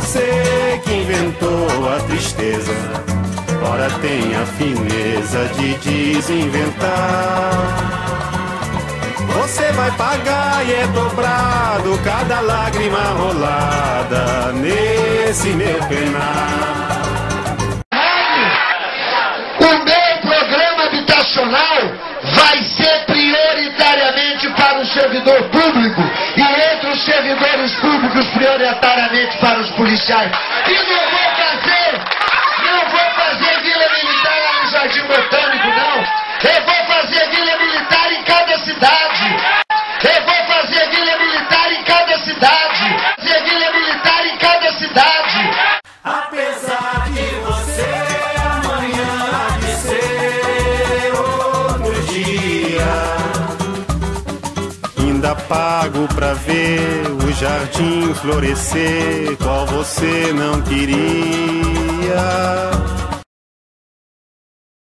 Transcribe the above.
você que inventou a tristeza, ora tem a fineza de desinventar. Você vai pagar e é dobrado cada lágrima rolada nesse meu penar. O meu programa habitacional vai ser prioritariamente para o servidor público e entre os servidores públicos prioritariamente para os policiais. E não vou fazer vila militar lá no Jardim Botânico, não. Eu vou fazer vila militar em cada cidade. Eu vou fazer vila militar em cada cidade. Fazer vila militar em cada cidade. Apesar de você amanhã há de ser outro dia, ainda pago pra ver o jardim florescer, qual você não queria.